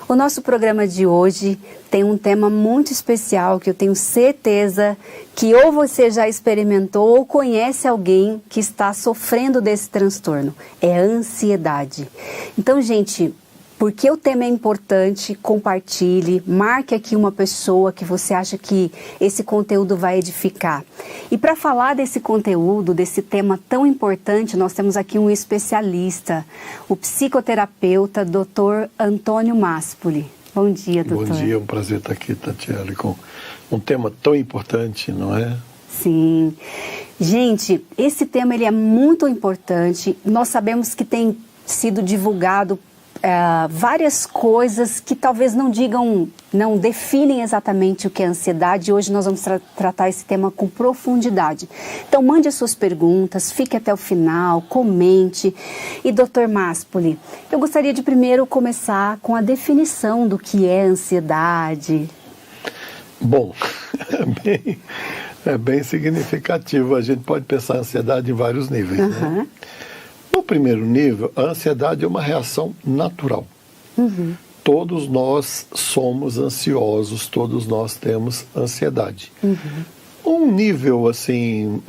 O nosso programa de hoje tem um tema muito especial que eu tenho certeza que ou você já experimentou ou conhece alguém que está sofrendo desse transtorno. É a ansiedade. Então, gente, porque o tema é importante, compartilhe, marque aqui uma pessoa que você acha que esse conteúdo vai edificar. E para falar desse conteúdo, desse tema tão importante, nós temos aqui um especialista, o psicoterapeuta, Dr. Antônio Maspoli. Bom dia, doutor. Bom dia, é um prazer estar aqui, Tatiele, com um tema tão importante, não é? Sim. Gente, esse tema ele é muito importante. Nós sabemos que tem sido divulgado várias coisas que talvez não definem exatamente o que é ansiedade. Hoje nós vamos tratar esse tema com profundidade. Então mande as suas perguntas, fique até o final, comente. E Dr. Maspoli, eu gostaria de primeiro começar com a definição do que é ansiedade. Bom, é bem significativo. A gente pode pensar a ansiedade em vários níveis, né? No primeiro nível, a ansiedade é uma reação natural. Todos nós somos ansiosos, todos nós temos ansiedade. Um nível assim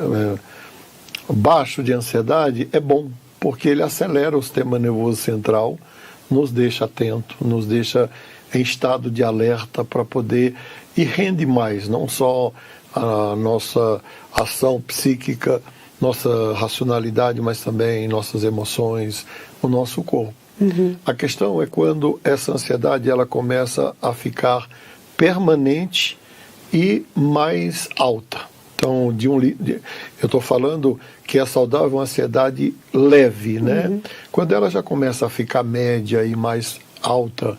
baixo de ansiedade é bom, porque ele acelera o sistema nervoso central, nos deixa atento, nos deixa em estado de alerta para poder e rende mais, não só a nossa ação psíquica, nossa racionalidade, mas também nossas emoções, o nosso corpo. A questão é quando essa ansiedade ela começa a ficar permanente e mais alta. Então, eu estou falando que é saudável uma ansiedade leve, né? Quando ela já começa a ficar média e mais alta,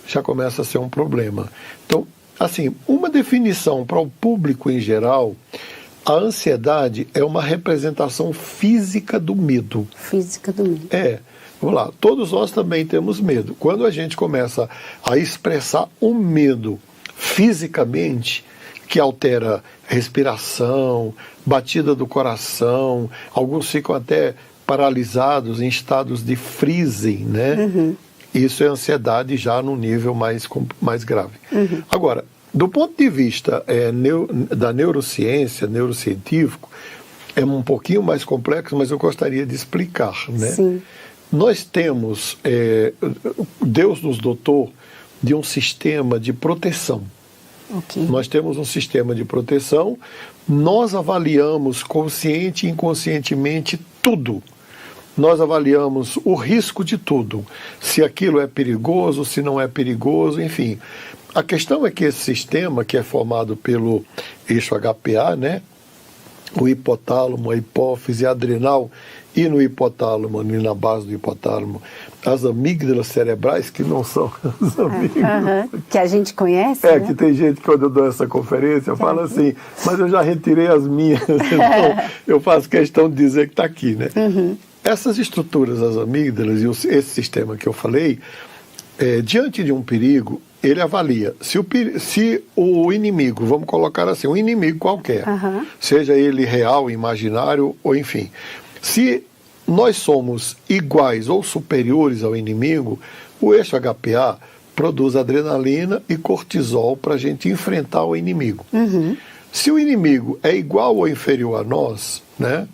já começa a ser um problema. Então, assim, uma definição para o público em geral: a ansiedade é uma representação física do medo. Física do medo. Vamos lá, todos nós também temos medo. Quando a gente começa a expressar o medo fisicamente, que altera respiração, batida do coração, alguns ficam até paralisados em estados de freezing, né? Isso é ansiedade já num nível mais grave. Agora, do ponto de vista da neurociência, neurocientífico, é um pouquinho mais complexo, mas eu gostaria de explicar, né? Sim. Nós temos, Deus nos dotou de um sistema de proteção. Nós temos um sistema de proteção, nós avaliamos consciente e inconscientemente tudo. Nós avaliamos o risco de tudo, se aquilo é perigoso, se não é perigoso, enfim. A questão é que esse sistema, que é formado pelo eixo HPA, né, o hipotálamo, a hipófise, a adrenal, e no hipotálamo, ali na base do hipotálamo, as amígdalas cerebrais, que não são as amígdalas. Que a gente conhece, né? Que tem gente que quando eu dou essa conferência, fala assim, mas eu já retirei as minhas, então eu faço questão de dizer que está aqui, né? Essas estruturas, as amígdalas e esse sistema que eu falei, diante de um perigo, ele avalia se o inimigo, vamos colocar assim, um inimigo qualquer, seja ele real, imaginário, ou enfim, se nós somos iguais ou superiores ao inimigo, o eixo HPA produz adrenalina e cortisol para a gente enfrentar o inimigo. Se o inimigo é igual ou inferior a nós, né?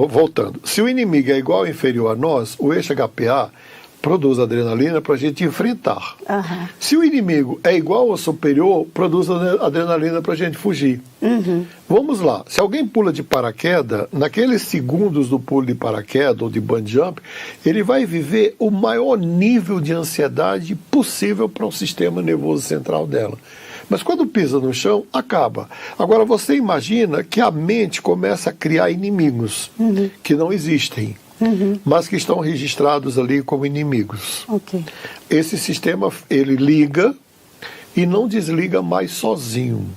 Voltando, se o inimigo é igual ou inferior a nós, o eixo HPA produz adrenalina para a gente enfrentar. Se o inimigo é igual ou superior, produz adrenalina para a gente fugir. Vamos lá, se alguém pula de paraquedas, naqueles segundos do pulo de paraquedas ou de bungee jump, ele vai viver o maior nível de ansiedade possível para o sistema nervoso central dela. Mas quando pisa no chão, acaba. Agora você imagina que a mente começa a criar inimigos que não existem. Mas que estão registrados ali como inimigos. Esse sistema, ele liga e não desliga mais sozinho.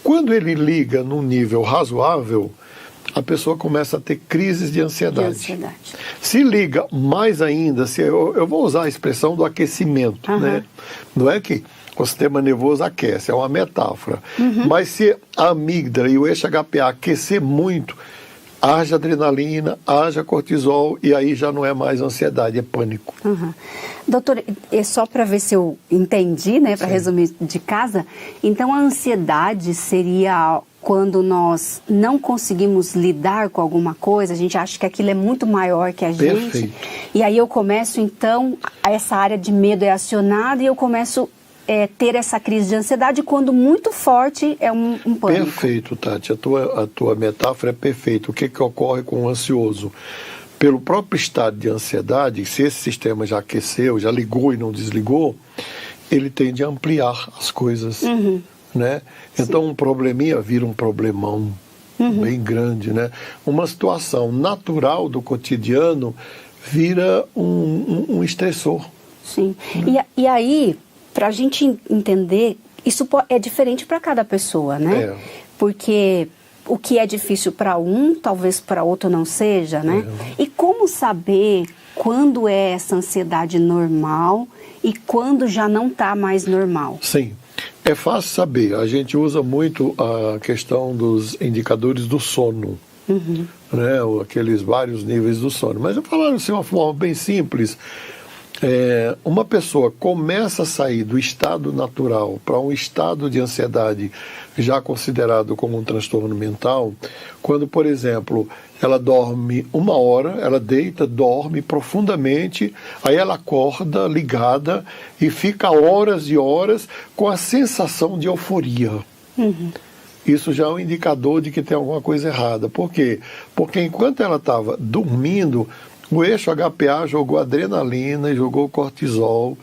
Quando ele liga num nível razoável, a pessoa começa a ter crises de ansiedade. Se liga mais ainda, eu vou usar a expressão do aquecimento, né? Não é que o sistema nervoso aquece, é uma metáfora. Mas se a amígdala e o eixo HPA aquecer muito, haja adrenalina, haja cortisol, e aí já não é mais ansiedade, é pânico. Uhum. Doutor, é só para ver se eu entendi, né, para resumir de casa, então a ansiedade seria quando nós não conseguimos lidar com alguma coisa, a gente acha que aquilo é muito maior que a gente. Perfeito. E aí eu começo, então, essa área de medo é acionada e eu começo ter essa crise de ansiedade quando muito forte é um pânico. Perfeito, Tati. A tua metáfora é perfeita. O que ocorre com o ansioso? Pelo próprio estado de ansiedade, se esse sistema já aqueceu, já ligou e não desligou, ele tende a ampliar as coisas. Né? Então um probleminha vira um problemão bem grande, né? Uma situação natural do cotidiano vira um estressor. Sim. E aí, para a gente entender, isso é diferente para cada pessoa, né? Porque o que é difícil para um, talvez para outro não seja, né? E como saber quando é essa ansiedade normal e quando já não está mais normal? Sim. É fácil saber, a gente usa muito a questão dos indicadores do sono, né? Aqueles vários níveis do sono. Mas eu falo assim, uma forma bem simples, uma pessoa começa a sair do estado natural para um estado de ansiedade já considerado como um transtorno mental, quando, por exemplo, ela dorme 1 hora, ela deita, dorme profundamente, aí ela acorda ligada e fica horas e horas com a sensação de euforia. Isso já é um indicador de que tem alguma coisa errada. Por quê? Porque enquanto ela estava dormindo, o eixo HPA jogou adrenalina e jogou cortisol.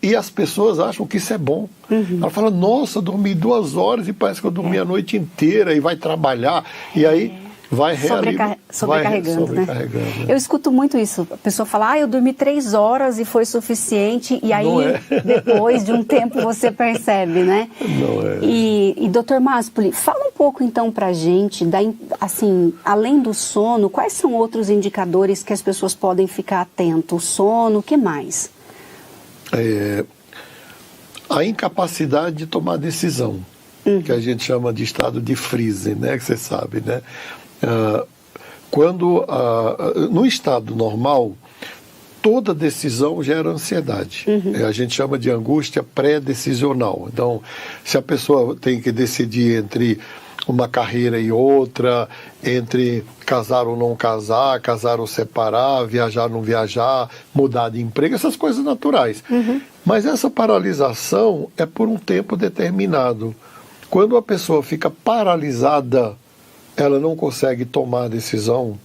E as pessoas acham que isso é bom. Ela fala, nossa, dormi 2 horas e parece que eu dormi a noite inteira e vai trabalhar. E aí vai sobrecarregando, né? Eu escuto muito isso. A pessoa fala, eu dormi 3 horas e foi suficiente. E aí, depois de um tempo, você percebe, né? Não é. E doutor Maspoli, fala um pouco então pra gente, assim, além do sono, quais são outros indicadores que as pessoas podem ficar atentas? O sono, o que mais? A incapacidade de tomar decisão, que a gente chama de estado de freeze, né? Que você sabe, né? No estado normal, toda decisão gera ansiedade. A gente chama de angústia pré-decisional. Então, se a pessoa tem que decidir entre uma carreira e outra, entre casar ou não casar, casar ou separar, viajar ou não viajar, mudar de emprego, essas coisas naturais. Mas essa paralisação é por um tempo determinado. Quando a pessoa fica paralisada, ela não consegue tomar decisão,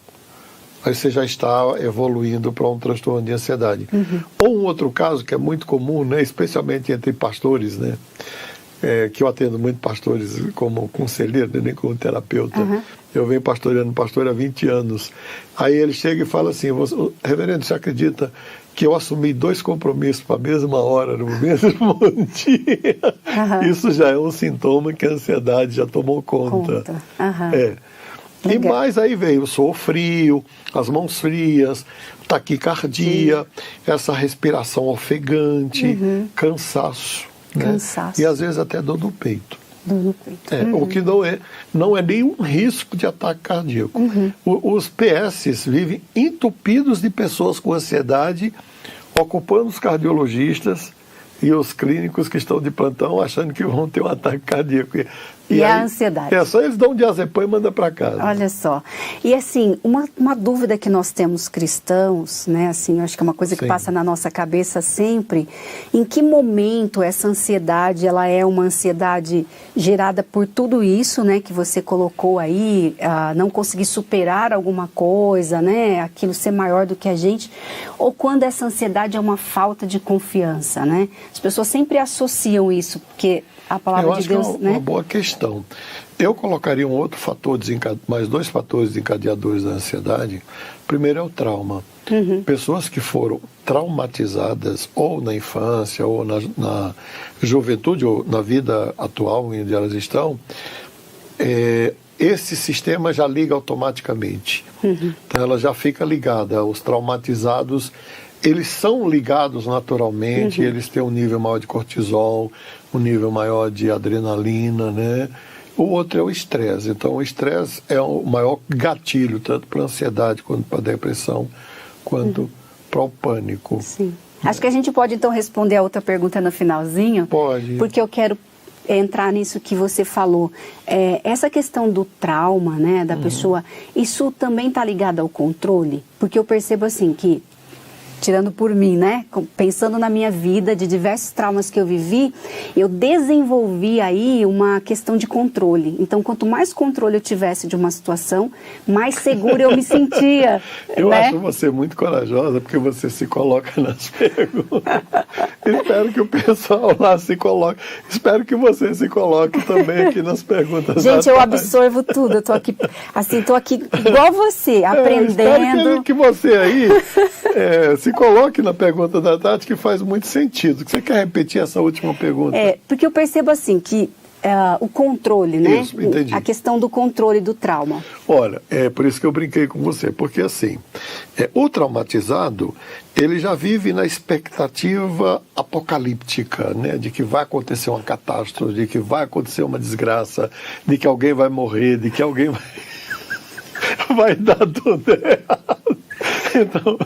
aí você já está evoluindo para um transtorno de ansiedade. Ou um outro caso que é muito comum, né, especialmente entre pastores, né, que eu atendo muito pastores como conselheiro, nem como terapeuta. Eu venho pastoreando pastor há 20 anos. Aí ele chega e fala assim, reverendo, você acredita que eu assumi 2 compromissos para a mesma hora, no mesmo dia? Isso já é um sintoma que a ansiedade já tomou conta. E mais aí veio o suor frio, as mãos frias, taquicardia, essa respiração ofegante, cansaço. Né? E às vezes até dor no peito. O que não é nenhum risco de ataque cardíaco. Os PS vivem entupidos de pessoas com ansiedade, ocupando os cardiologistas e os clínicos que estão de plantão achando que vão ter um ataque cardíaco. E a ansiedade. Só eles dão um diazepam e mandam para casa. Olha só. E assim, uma dúvida que nós temos cristãos, né? Assim, eu acho que é uma coisa que passa na nossa cabeça sempre. Em que momento essa ansiedade, ela é uma ansiedade gerada por tudo isso, né? Que você colocou aí, não conseguir superar alguma coisa, né? Aquilo ser maior do que a gente. Ou quando essa ansiedade é uma falta de confiança, né? As pessoas sempre associam isso, porque a palavra de Deus, que é uma boa questão. Eu colocaria um outro fator, mais 2 fatores desencadeadores da ansiedade. Primeiro é o trauma. Pessoas que foram traumatizadas ou na infância, ou na juventude, ou na vida atual onde elas estão, esse sistema já liga automaticamente. Então ela já fica ligada. Os traumatizados, eles são ligados naturalmente, eles têm um nível maior de cortisol, um nível maior de adrenalina, né? O outro é o estresse. Então, o estresse é o maior gatilho, tanto para a ansiedade, quanto para a depressão, quanto para o pânico. Sim. Acho que a gente pode, então, responder a outra pergunta no finalzinho. Pode. Porque eu quero entrar nisso que você falou. Essa questão do trauma, né, da pessoa, isso também está ligado ao controle? Porque eu percebo assim que, tirando por mim, né, pensando na minha vida, de diversos traumas que eu vivi, eu desenvolvi aí uma questão de controle. Então, quanto mais controle eu tivesse de uma situação, mais segura eu me sentia. Eu né? acho você muito corajosa, porque você se coloca nas perguntas. Espero que o pessoal lá se coloque. Espero que você se coloque também aqui nas perguntas. Gente, eu absorvo tudo. Eu tô aqui, assim, tô aqui igual você, aprendendo. Espero que você aí se coloque na pergunta da Tati, que faz muito sentido. Você quer repetir essa última pergunta? Porque eu percebo assim que o controle, né? Isso, entendi. A questão do controle do trauma. Olha, é por isso que eu brinquei com você, porque assim, o traumatizado, ele já vive na expectativa apocalíptica, né? De que vai acontecer uma catástrofe, de que vai acontecer uma desgraça, de que alguém vai morrer, de que alguém vai dar tudo errado. Então,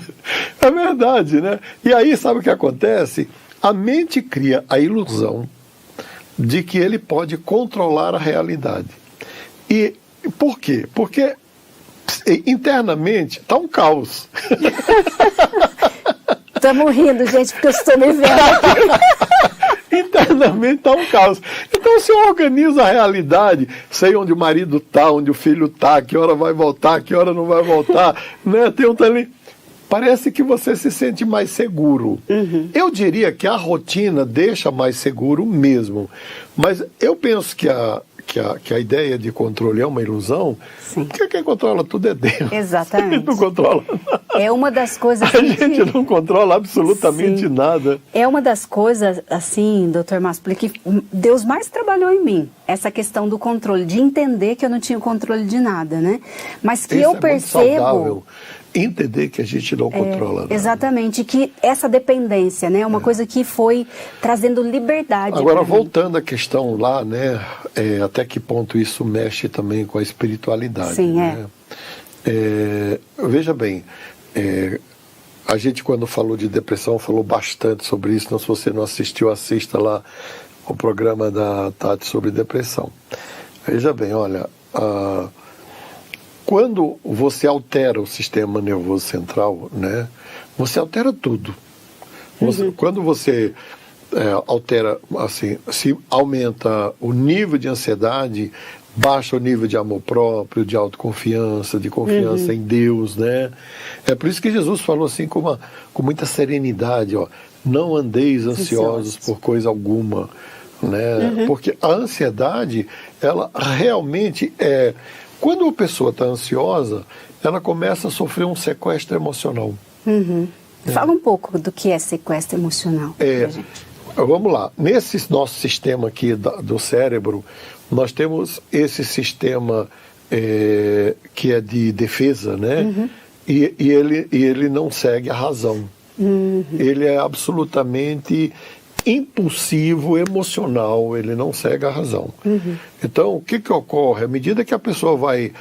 é verdade, né? E aí, sabe o que acontece? A mente cria a ilusão de que ele pode controlar a realidade. E por quê? Porque internamente está um caos. Estamos rindo, gente, porque eu estou me vendo aqui. Internamente está um caos. Então, se eu organizo a realidade, sei onde o marido está, onde o filho está, que hora vai voltar, que hora não vai voltar, né? Tem um ali. Parece que você se sente mais seguro. Eu diria que a rotina deixa mais seguro mesmo. Mas eu penso que a ideia de controle é uma ilusão. Sim. Porque quem controla tudo é Deus. Exatamente. Ele não controla nada. É uma das coisas A gente não controla absolutamente Sim. nada. É uma das coisas, assim, doutor Márcio, que Deus mais trabalhou em mim. Essa questão do controle, de entender que eu não tinha o controle de nada, né? Mas que Isso eu é percebo... muito saudável. Entender que a gente não controla nada. Exatamente, que essa dependência, né, é uma coisa que foi trazendo liberdade. Agora, voltando à questão lá, né, até que ponto isso mexe também com a espiritualidade. Sim, né? Veja bem, a gente quando falou de depressão falou bastante sobre isso, então se você não assistiu, assista lá o programa da Tati sobre depressão. Veja bem, olha... Quando você altera o sistema nervoso central, né, você altera tudo. Quando você altera, assim, se aumenta o nível de ansiedade, baixa o nível de amor próprio, de autoconfiança, de confiança em Deus, né? É por isso que Jesus falou assim com muita serenidade, ó, não andeis ansiosos por coisa alguma, né? Porque a ansiedade, ela realmente quando a pessoa está ansiosa, ela começa a sofrer um sequestro emocional. Fala um pouco do que é sequestro emocional. Vamos lá. Nesse nosso sistema aqui do cérebro, nós temos esse sistema que é de defesa, né? E ele não segue a razão. Ele é absolutamente impulsivo, emocional, ele não segue a razão. Então, o que ocorre? À medida que a pessoa vai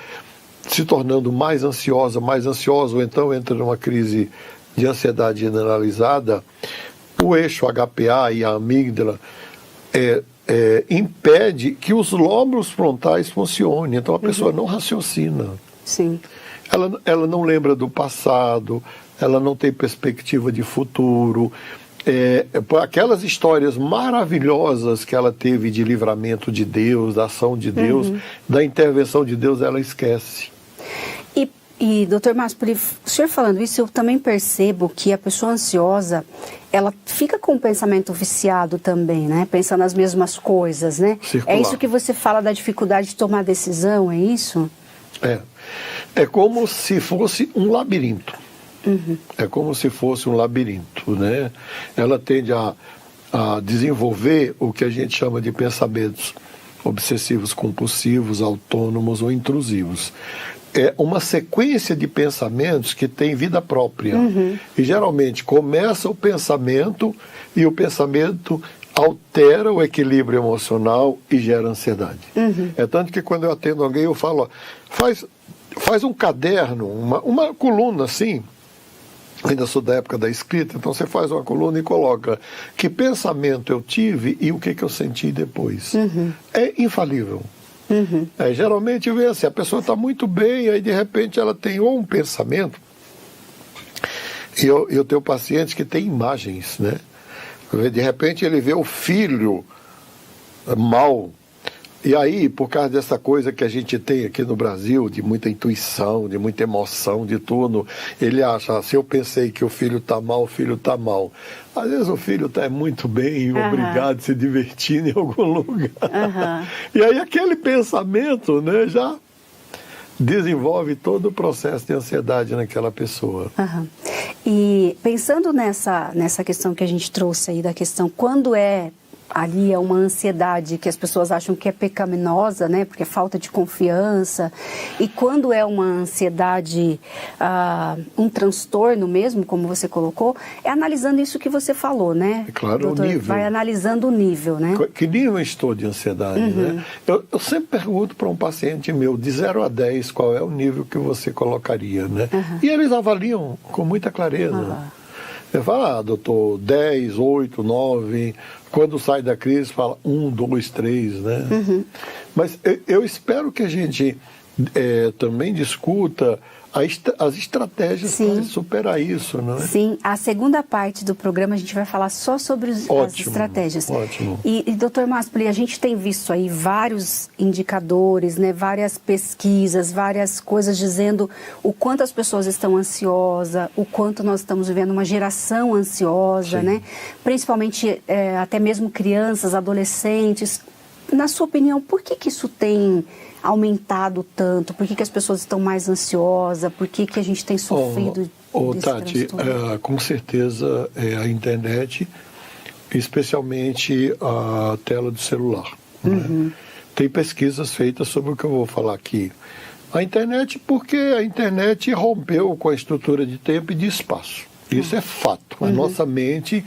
se tornando mais ansiosa, ou então entra numa crise de ansiedade generalizada, o eixo HPA e a amígdala impede que os lóbulos frontais funcionem. Então, a pessoa não raciocina. Sim. Ela não lembra do passado, ela não tem perspectiva de futuro. Aquelas histórias maravilhosas que ela teve de livramento de Deus, da ação de Deus, da intervenção de Deus, ela esquece. E doutor Márcio, o senhor falando isso, eu também percebo que a pessoa ansiosa, ela fica com o pensamento viciado também, né? Pensando nas mesmas coisas, né? Circular. É isso que você fala da dificuldade de tomar decisão, é isso? É como se fosse um labirinto. É como se fosse um labirinto, né? Ela tende a desenvolver o que a gente chama de pensamentos obsessivos compulsivos, autônomos ou intrusivos. É uma sequência de pensamentos que tem vida própria. E geralmente começa o pensamento e o pensamento altera o equilíbrio emocional e gera ansiedade. É tanto que quando eu atendo alguém, eu falo, ó, faz um caderno, uma coluna assim, ainda sou da época da escrita, então você faz uma coluna e coloca que pensamento eu tive e o que eu senti depois. É infalível. Geralmente vem assim, a pessoa está muito bem, aí de repente ela tem ou um pensamento, e eu tenho pacientes que têm imagens, né? De repente ele vê o filho mal, e aí, por causa dessa coisa que a gente tem aqui no Brasil, de muita intuição, de muita emoção, de tudo, ele acha, se eu pensei que o filho está mal, o filho está mal. Às vezes o filho está muito bem, obrigado, se divertindo em algum lugar. E aí aquele pensamento, né, já desenvolve todo o processo de ansiedade naquela pessoa. E pensando nessa questão que a gente trouxe aí, da questão quando ali é uma ansiedade que as pessoas acham que é pecaminosa, né, porque é falta de confiança, e quando é uma ansiedade, um transtorno mesmo, como você colocou, é analisando isso que você falou, né? Claro, doutor, o nível. vai analisando o nível, né? Que nível eu estou de ansiedade, né? Eu sempre pergunto para um paciente meu, de 0 a 10, qual é o nível que você colocaria, né? E eles avaliam com muita clareza. Eu falo, doutor, 10, 8, 9... Quando sai da crise, fala 1, 2, 3, né? Mas eu espero que a gente também discuta as estratégias para superar isso, não é? Sim, a segunda parte do programa a gente vai falar só sobre as estratégias. Ótimo. E doutor Máspoli, a gente tem visto aí vários indicadores, né, várias pesquisas, várias coisas dizendo o quanto as pessoas estão ansiosas, o quanto nós estamos vivendo uma geração ansiosa, né? Principalmente até mesmo crianças, adolescentes. Na sua opinião, por que isso tem aumentado tanto? Por que as pessoas estão mais ansiosas? Por que a gente tem sofrido desse Tati, com certeza a internet, especialmente a tela do celular. Né? Tem pesquisas feitas sobre o que eu vou falar aqui. A internet, porque a internet rompeu com a estrutura de tempo e de espaço. Isso é fato. A nossa mente,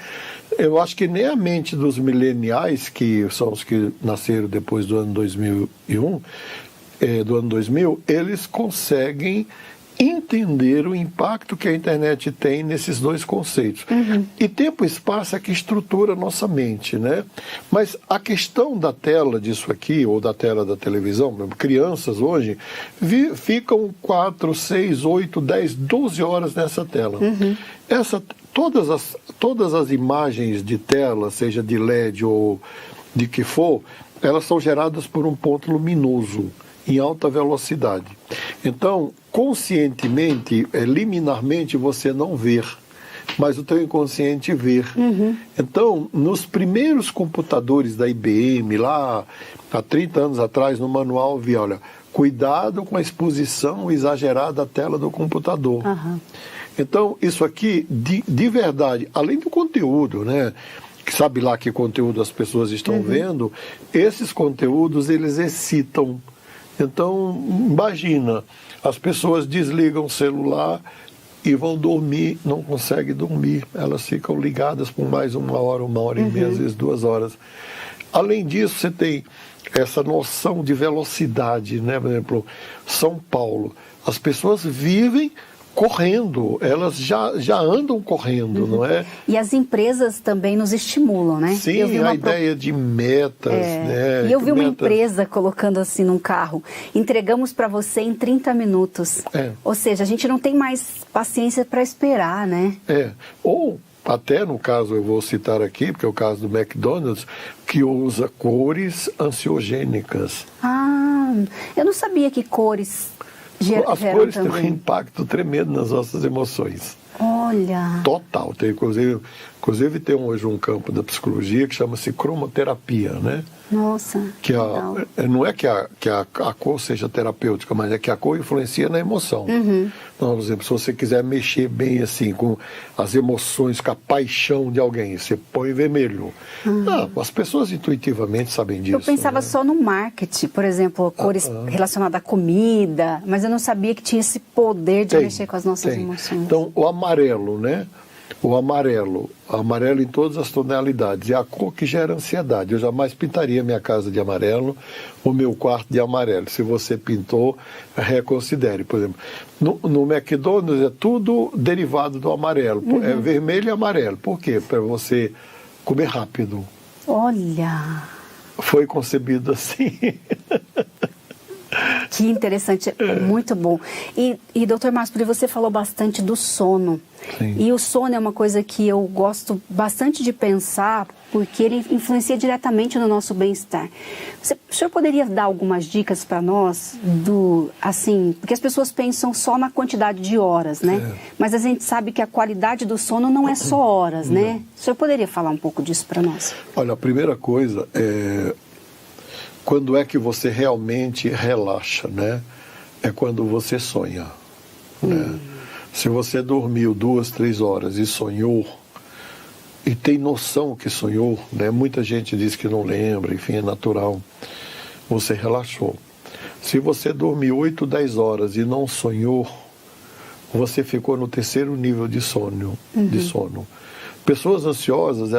eu acho que nem a mente dos mileniais, que são os que nasceram depois do ano 2001, do ano 2000, eles conseguem entender o impacto que a internet tem nesses dois conceitos. E tempo e espaço é que estrutura a nossa mente, né? Mas a questão da tela disso aqui, ou da tela da televisão, crianças hoje, ficam 4, 6, 8, 10, 12 horas nessa tela. Todas as imagens de tela, seja de LED ou de que for, elas são geradas por um ponto luminoso em alta velocidade. Então, conscientemente, liminarmente, você não vê, mas o teu inconsciente vê. Então, nos primeiros computadores da IBM, lá há 30 anos atrás, no manual, vi, olha, cuidado com a exposição exagerada à tela do computador. Então, isso aqui, de verdade, além do conteúdo, né? Que sabe lá que conteúdo as pessoas estão vendo, esses conteúdos, eles excitam. Então, imagina, as pessoas desligam o celular e vão dormir, não conseguem dormir. Elas ficam ligadas por mais 1 hora e meia, às vezes 2 horas. Além disso, você tem essa noção de velocidade, né? Por exemplo, São Paulo. As pessoas vivem correndo, elas já andam correndo, não é? E as empresas também nos estimulam, né? Sim, eu vi a ideia de metas, né? E eu vi uma empresa colocando assim num carro, entregamos para você em 30 minutos. Ou seja, a gente não tem mais paciência para esperar, né? Ou até no caso, eu vou citar aqui, porque é o caso do McDonald's, que usa cores ansiogênicas. Eu não sabia que cores As cores têm um impacto tremendo nas nossas emoções. Olha! Total. Inclusive tem hoje um campo da psicologia que chama-se cromoterapia, né? Nossa, que não é que a cor seja terapêutica, mas é que a cor influencia na emoção. Então, por exemplo, se você quiser mexer bem assim com as emoções, com a paixão de alguém, você põe vermelho. As pessoas intuitivamente sabem disso. Eu pensava só no marketing, por exemplo, cores relacionadas à comida, mas eu não sabia que tinha esse poder de mexer com as nossas emoções. Então, o amarelo, né? o amarelo em todas as tonalidades, é a cor que gera ansiedade. Eu jamais pintaria minha casa de amarelo, o meu quarto de amarelo. Se você pintou, reconsidere. Por exemplo, no McDonald's é tudo derivado do amarelo, é vermelho e amarelo. Por quê? Para você comer rápido. Olha! Foi concebido assim. Que interessante, muito bom. E doutor Máspoli, você falou bastante do sono. Sim. E o sono é uma coisa que eu gosto bastante de pensar, porque ele influencia diretamente no nosso bem-estar. O senhor poderia dar algumas dicas para nós, porque as pessoas pensam só na quantidade de horas, né? Mas a gente sabe que a qualidade do sono não é só horas, né? O senhor poderia falar um pouco disso para nós? Olha, a primeira coisa é... Quando é que você realmente relaxa, né? É quando você sonha. Né? Se você dormiu 2, 3 horas e sonhou, e tem noção que sonhou, né? Muita gente diz que não lembra, enfim, é natural. Você relaxou. Se você dormiu 8, 10 horas e não sonhou, você ficou no 3º nível de sono. Pessoas ansiosas,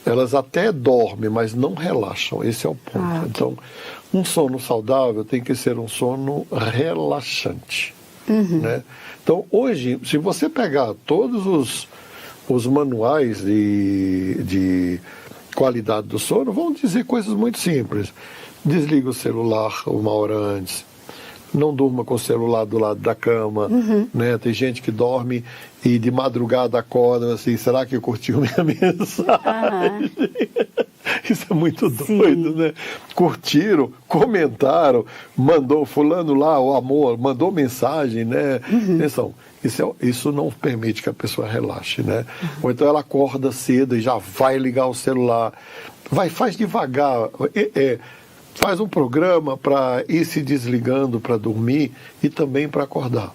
elas até dormem, mas não relaxam. Esse é o ponto. Então, um sono saudável tem que ser um sono relaxante. Né? Então, hoje, se você pegar todos os manuais de qualidade do sono, vão dizer coisas muito simples. Desliga o celular 1 hora antes. Não durma com o celular do lado da cama, né? Tem gente que dorme e de madrugada acorda assim, será que curtiu minha mensagem? Isso é muito doido, né? Curtiram, comentaram, mandou fulano lá, o amor, mandou mensagem, né? Atenção, isso não permite que a pessoa relaxe, né? Ou então ela acorda cedo e já vai ligar o celular. Faz devagar, faz um programa para ir se desligando para dormir e também para acordar.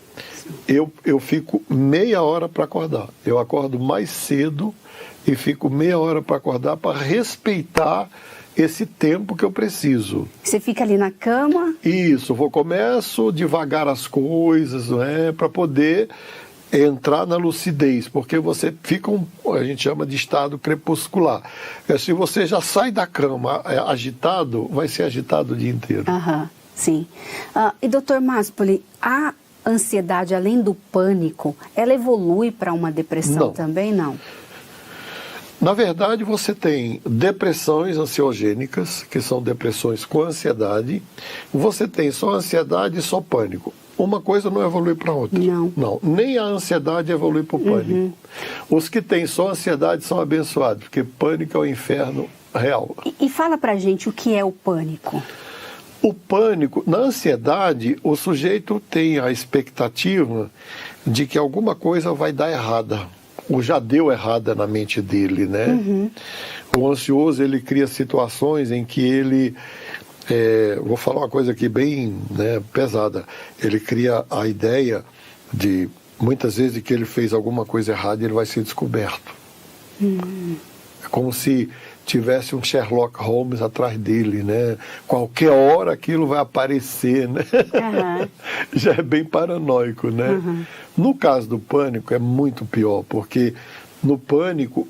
Eu fico meia hora para acordar. Eu acordo mais cedo e fico meia hora para acordar para respeitar esse tempo que eu preciso. Você fica ali na cama? Isso, começo devagar as coisas, não é? Para poder entrar na lucidez, porque você fica a gente chama de estado crepuscular. Se você já sai da cama agitado, vai ser agitado o dia inteiro. Sim. E doutor Máspoli, a ansiedade, além do pânico, ela evolui para uma depressão também, não? Na verdade, você tem depressões ansiogênicas, que são depressões com ansiedade. Você tem só ansiedade e só pânico. Uma coisa não evolui para outra. Não. Nem a ansiedade evolui para o pânico. Os que têm só ansiedade são abençoados, porque pânico é o inferno real. E fala pra gente o que é o pânico. O pânico, na ansiedade, o sujeito tem a expectativa de que alguma coisa vai dar errada. Ou já deu errada na mente dele, né? O ansioso, ele cria situações em que ele... vou falar uma coisa aqui bem, né, pesada. Ele cria a ideia de, muitas vezes, que ele fez alguma coisa errada e ele vai ser descoberto. É como se tivesse um Sherlock Holmes atrás dele, né? Qualquer hora aquilo vai aparecer, né? Já é bem paranoico, né? No caso do pânico é muito pior, porque no pânico,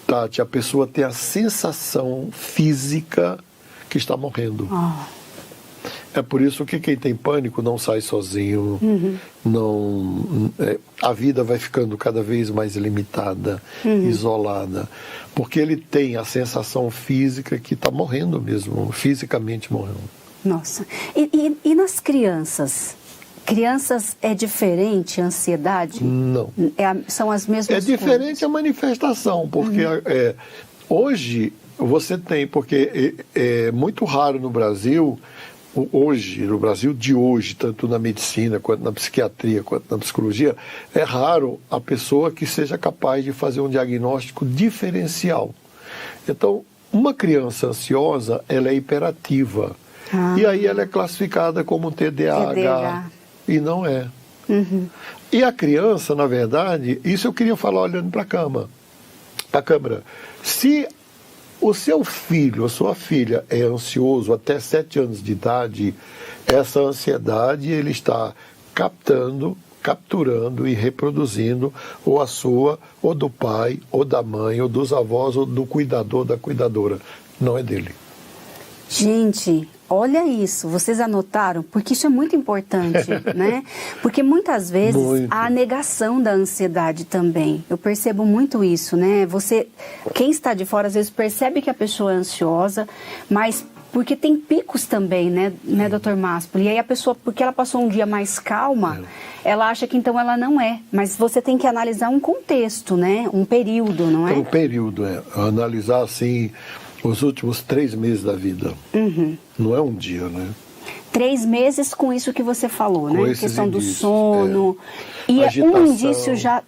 Tati, a pessoa tem a sensação física que está morrendo. É por isso que quem tem pânico não sai sozinho, a vida vai ficando cada vez mais limitada, isolada, porque ele tem a sensação física que está morrendo mesmo, fisicamente morrendo. Nossa. E nas crianças? Crianças é diferente a ansiedade? Não. São as mesmas coisas? É diferente a manifestação, porque hoje você tem, porque é muito raro no Brasil, no Brasil de hoje, tanto na medicina, quanto na psiquiatria, quanto na psicologia, é raro a pessoa que seja capaz de fazer um diagnóstico diferencial. Então, uma criança ansiosa, ela é hiperativa. E aí ela é classificada como TDAH. E não é. E a criança, na verdade, isso eu queria falar olhando para a câmera. Se o seu filho, a sua filha é ansioso até 7 anos de idade, essa ansiedade ele está captando capturando e reproduzindo ou a sua, ou do pai, ou da mãe, ou dos avós, ou do cuidador, da cuidadora. Não é dele. Gente, olha isso, vocês anotaram? Porque isso é muito importante, né? Porque muitas vezes há a negação da ansiedade também. Eu percebo muito isso, né? Quem está de fora às vezes percebe que a pessoa é ansiosa, mas porque tem picos também, né, Dr. Máspoli? E aí a pessoa, porque ela passou um dia mais calma, ela acha que então ela não é. Mas você tem que analisar um contexto, né? Um período, não é? Um período, analisar assim os últimos 3 meses da vida. Não é um dia, né? 3 meses com isso que você falou, né? A questão do sono. E agitação, um indício já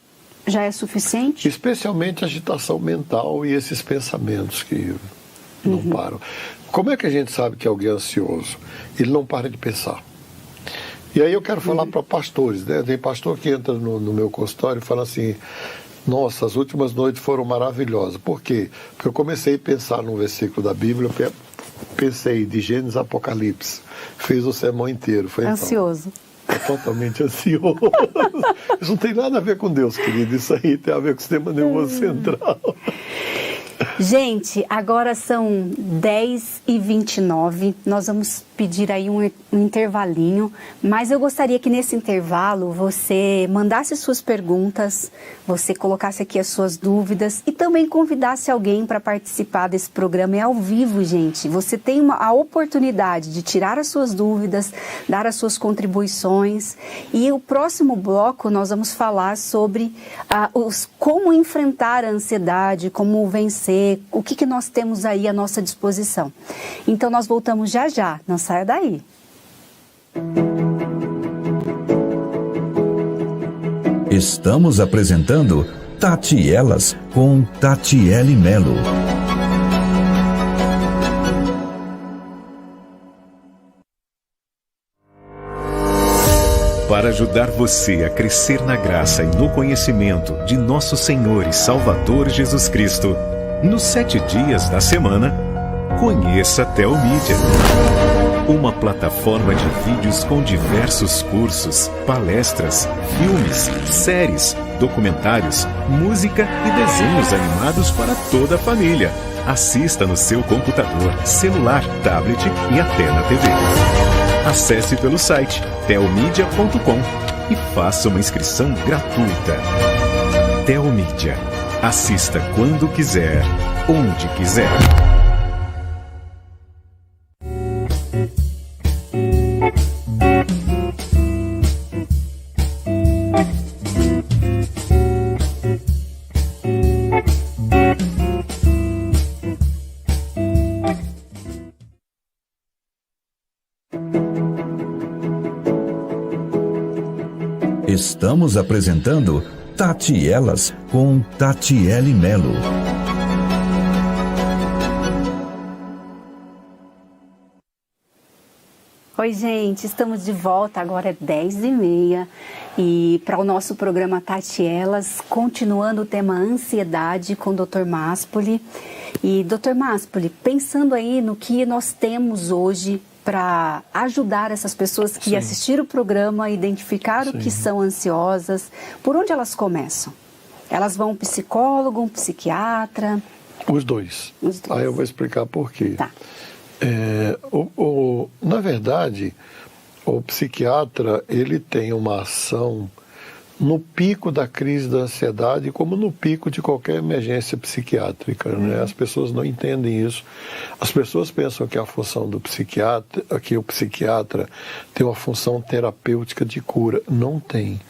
é suficiente? Especialmente agitação mental e esses pensamentos que não param. Como é que a gente sabe que alguém é ansioso? Ele não para de pensar. E aí eu quero falar para pastores, né? Tem pastor que entra no meu consultório e fala assim: nossa, as últimas noites foram maravilhosas. Por quê? Porque eu comecei a pensar num versículo da Bíblia, pensei de Gênesis a Apocalipse, fiz o sermão inteiro. Foi ansioso. Totalmente ansioso. Isso não tem nada a ver com Deus, querido. Isso aí tem a ver com o sistema nervoso central. Gente, agora são 10h29, nós vamos pedir aí um intervalinho, mas eu gostaria que nesse intervalo você mandasse suas perguntas, você colocasse aqui as suas dúvidas e também convidasse alguém para participar desse programa. É ao vivo, gente, você tem a oportunidade de tirar as suas dúvidas, dar as suas contribuições, e o próximo bloco nós vamos falar sobre como enfrentar a ansiedade, como vencer, o que nós temos aí à nossa disposição. Então nós voltamos já já, não saia daí. Estamos apresentando Tati Elas com Tatiele Melo. Para ajudar você a crescer na graça e no conhecimento de nosso Senhor e Salvador Jesus Cristo, nos 7 dias da semana, conheça Teomídia, uma plataforma de vídeos com diversos cursos, palestras, filmes, séries, documentários, música e desenhos animados para toda a família. Assista no seu computador, celular, tablet e até na TV. Acesse pelo site teomídia.com e faça uma inscrição gratuita. Teomídia. Assista quando quiser, onde quiser. Estamos apresentando Tati Elas com Tatiele Melo. Oi, gente, estamos de volta, agora é 10h30 e para o nosso programa Tati Elas, continuando o tema ansiedade com o Dr. Máspoli. E Dr. Máspoli, pensando aí no que nós temos hoje para ajudar essas pessoas que assistiram o programa, identificaram que são ansiosas, por onde elas começam? Elas vão a um psicólogo, um psiquiatra? Os dois. Aí eu vou explicar por quê. Tá. Na verdade, o psiquiatra ele tem uma ação no pico da crise da ansiedade, como no pico de qualquer emergência psiquiátrica, né? As pessoas não entendem isso. As pessoas pensam que a função do psiquiatra, que o psiquiatra tem uma função terapêutica de cura. Não tem.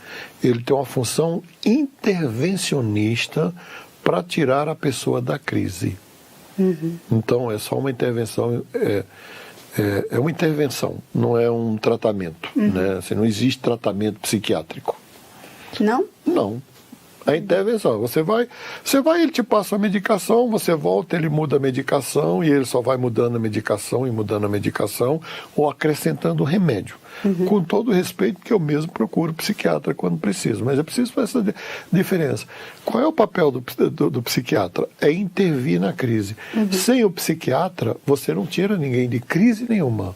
Ele tem uma função intervencionista para tirar a pessoa da crise. Então é só uma intervenção, é uma intervenção, não é um tratamento, né? Assim, não existe tratamento psiquiátrico. Não? Não. A intervenção, você vai, ele te passa a medicação, você volta, ele muda a medicação e ele só vai mudando a medicação e mudando a medicação ou acrescentando remédio. Com todo o respeito que eu mesmo procuro psiquiatra quando preciso, mas é preciso fazer essa diferença. Qual é o papel do psiquiatra? É intervir na crise. Sem o psiquiatra, você não tira ninguém de crise nenhuma.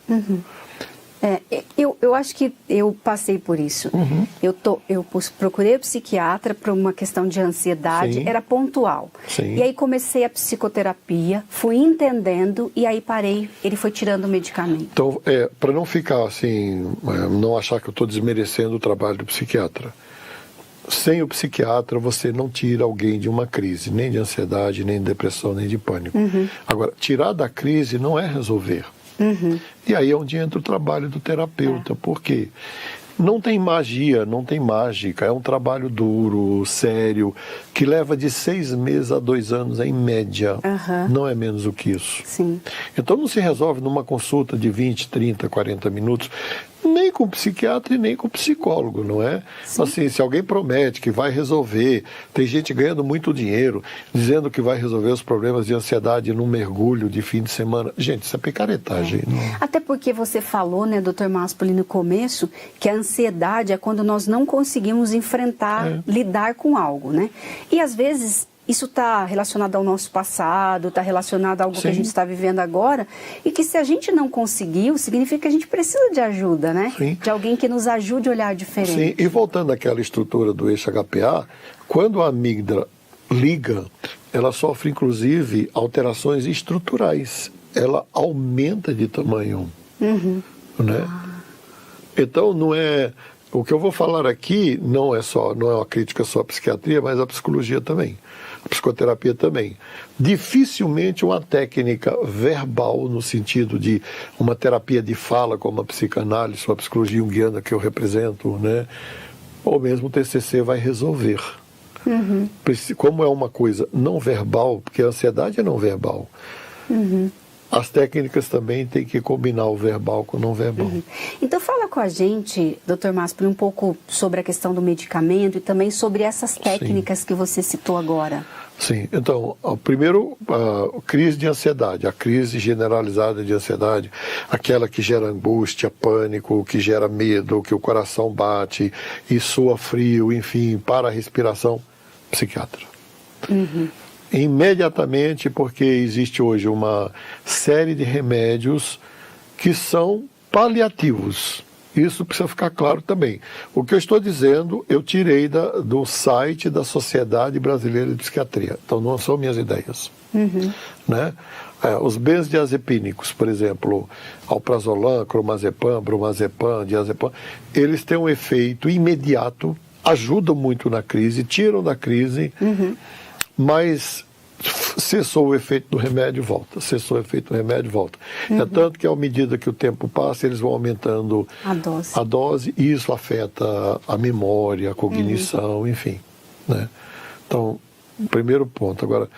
Eu eu acho que eu passei por isso. Eu procurei o psiquiatra por uma questão de ansiedade, Sim. era pontual. Sim. E aí comecei a psicoterapia, fui entendendo e aí parei, ele foi tirando o medicamento. Então, para não ficar assim, não achar que eu estou desmerecendo o trabalho do psiquiatra. Sem o psiquiatra, você não tira alguém de uma crise, nem de ansiedade, nem de depressão, nem de pânico. Agora, tirar da crise não é resolver. E aí é onde entra o trabalho do terapeuta. Por quê? Não tem magia, não tem mágica. É um trabalho duro, sério, que leva de 6 meses a 2 anos em média. Não é menos do que isso. Sim. Então não se resolve numa consulta de 20, 30, 40 minutos, nem com psiquiatra e nem com psicólogo, não é? Sim. Assim, se alguém promete que vai resolver, tem gente ganhando muito dinheiro, dizendo que vai resolver os problemas de ansiedade num mergulho de fim de semana. Gente, isso é picaretagem. Não? Até porque você falou, né, Dr. Máspoli, no começo, que a ansiedade é quando nós não conseguimos enfrentar, lidar com algo, né? E às vezes isso está relacionado ao nosso passado, está relacionado a algo que a gente está vivendo agora, e que se a gente não conseguiu, significa que a gente precisa de ajuda, né? Sim. De alguém que nos ajude a olhar diferente. Sim, e voltando àquela estrutura do eixo HPA, quando a amígdala liga, ela sofre inclusive alterações estruturais. Ela aumenta de tamanho. Né? Então não é... O que eu vou falar aqui não é uma crítica só à psiquiatria, mas à psicologia também. A psicoterapia também. Dificilmente uma técnica verbal, no sentido de uma terapia de fala, como a psicanálise ou a psicologia junguiana que eu represento, né? Ou mesmo o TCC vai resolver. Como é uma coisa não verbal, porque a ansiedade é não verbal, as técnicas também têm que combinar o verbal com o não verbal. Então fala com a gente, Dr. Máspoli, um pouco sobre a questão do medicamento e também sobre essas técnicas que você citou agora. Sim, então, primeiro, a crise de ansiedade, a crise generalizada de ansiedade, aquela que gera angústia, pânico, que gera medo, que o coração bate e soa frio, enfim, para a respiração, psiquiatra. Imediatamente, porque existe hoje uma série de remédios que são paliativos. Isso precisa ficar claro também. O que eu estou dizendo, eu tirei do site da Sociedade Brasileira de Psiquiatria. Então, não são minhas ideias. Né? Os benzodiazepínicos, por exemplo, alprazolam, clomazepam, bromazepam, diazepam, eles têm um efeito imediato, ajudam muito na crise, tiram da crise, mas cessou o efeito do remédio, volta. Cessou o efeito do remédio, volta. É tanto que, à medida que o tempo passa, eles vão aumentando a dose e isso afeta a memória, a cognição, enfim. Né? Então, primeiro ponto. Agora,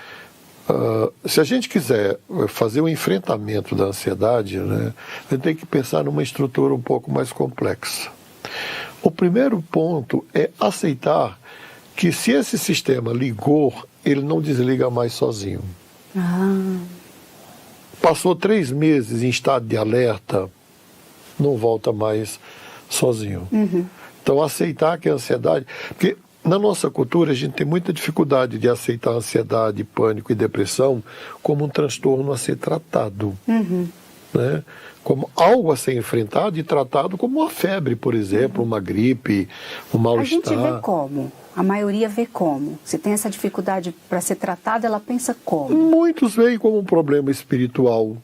se a gente quiser fazer um enfrentamento da ansiedade, né, a gente tem que pensar numa estrutura um pouco mais complexa. O primeiro ponto é aceitar que se esse sistema ligou, ele não desliga mais sozinho. Passou 3 meses em estado de alerta, não volta mais sozinho. Então, aceitar que a ansiedade... Porque na nossa cultura a gente tem muita dificuldade de aceitar ansiedade, pânico e depressão como um transtorno a ser tratado. Né? Como algo a ser enfrentado e tratado como uma febre, por exemplo, uma gripe, um mal-estar. A gente vê como? A maioria vê como? Se tem essa dificuldade para ser tratada, ela pensa como? Muitos veem como um problema espiritual,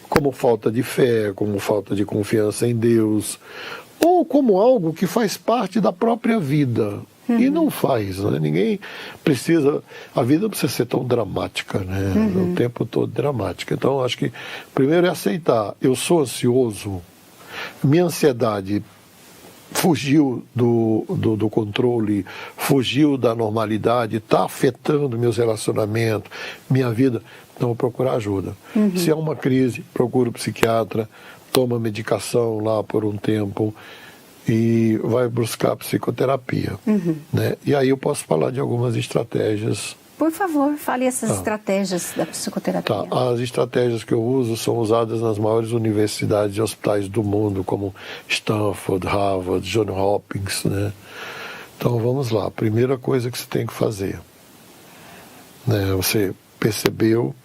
como falta de fé, como falta de confiança em Deus, ou como algo que faz parte da própria vida. E não faz, né? Ninguém precisa... A vida não precisa ser tão dramática, né? O tempo todo dramática. Então, acho que primeiro é aceitar. Eu sou ansioso, minha ansiedade fugiu do controle, fugiu da normalidade, está afetando meus relacionamentos, minha vida, então vou procurar ajuda. Se é uma crise, procura o psiquiatra, toma medicação lá por um tempo e vai buscar psicoterapia. Né? E aí eu posso falar de algumas estratégias. Por favor, fale essas estratégias da psicoterapia. Tá. As estratégias que eu uso são usadas nas maiores universidades e hospitais do mundo, como Stanford, Harvard, Johns Hopkins, né? Então vamos lá. Primeira coisa que você tem que fazer, né? Você percebeu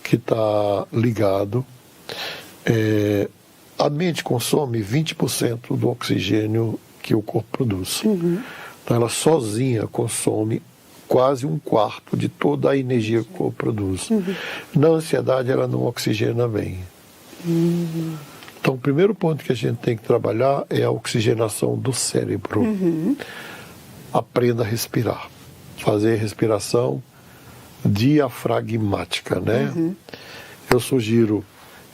que está ligado, a mente consome 20% do oxigênio que o corpo produz. Então ela sozinha consome quase 1/4 de toda a energia que o corpo produz. Na ansiedade ela não oxigena bem. Então o primeiro ponto que a gente tem que trabalhar é a oxigenação do cérebro. Aprenda a respirar. Fazer respiração diafragmática, né? Eu sugiro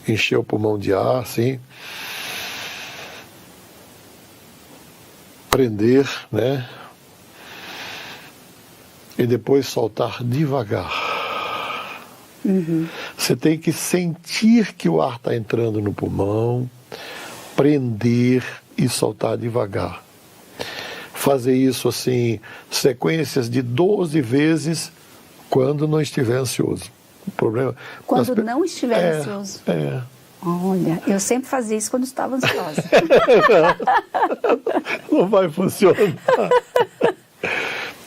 encher o pulmão de ar, assim, prender, né? E depois soltar devagar. Você tem que sentir que o ar está entrando no pulmão, prender e soltar devagar. Fazer isso assim, sequências de 12 vezes quando não estiver ansioso. O problema... Quando não estiver ansioso? Olha, eu sempre fazia isso quando estava ansiosa. Não vai funcionar.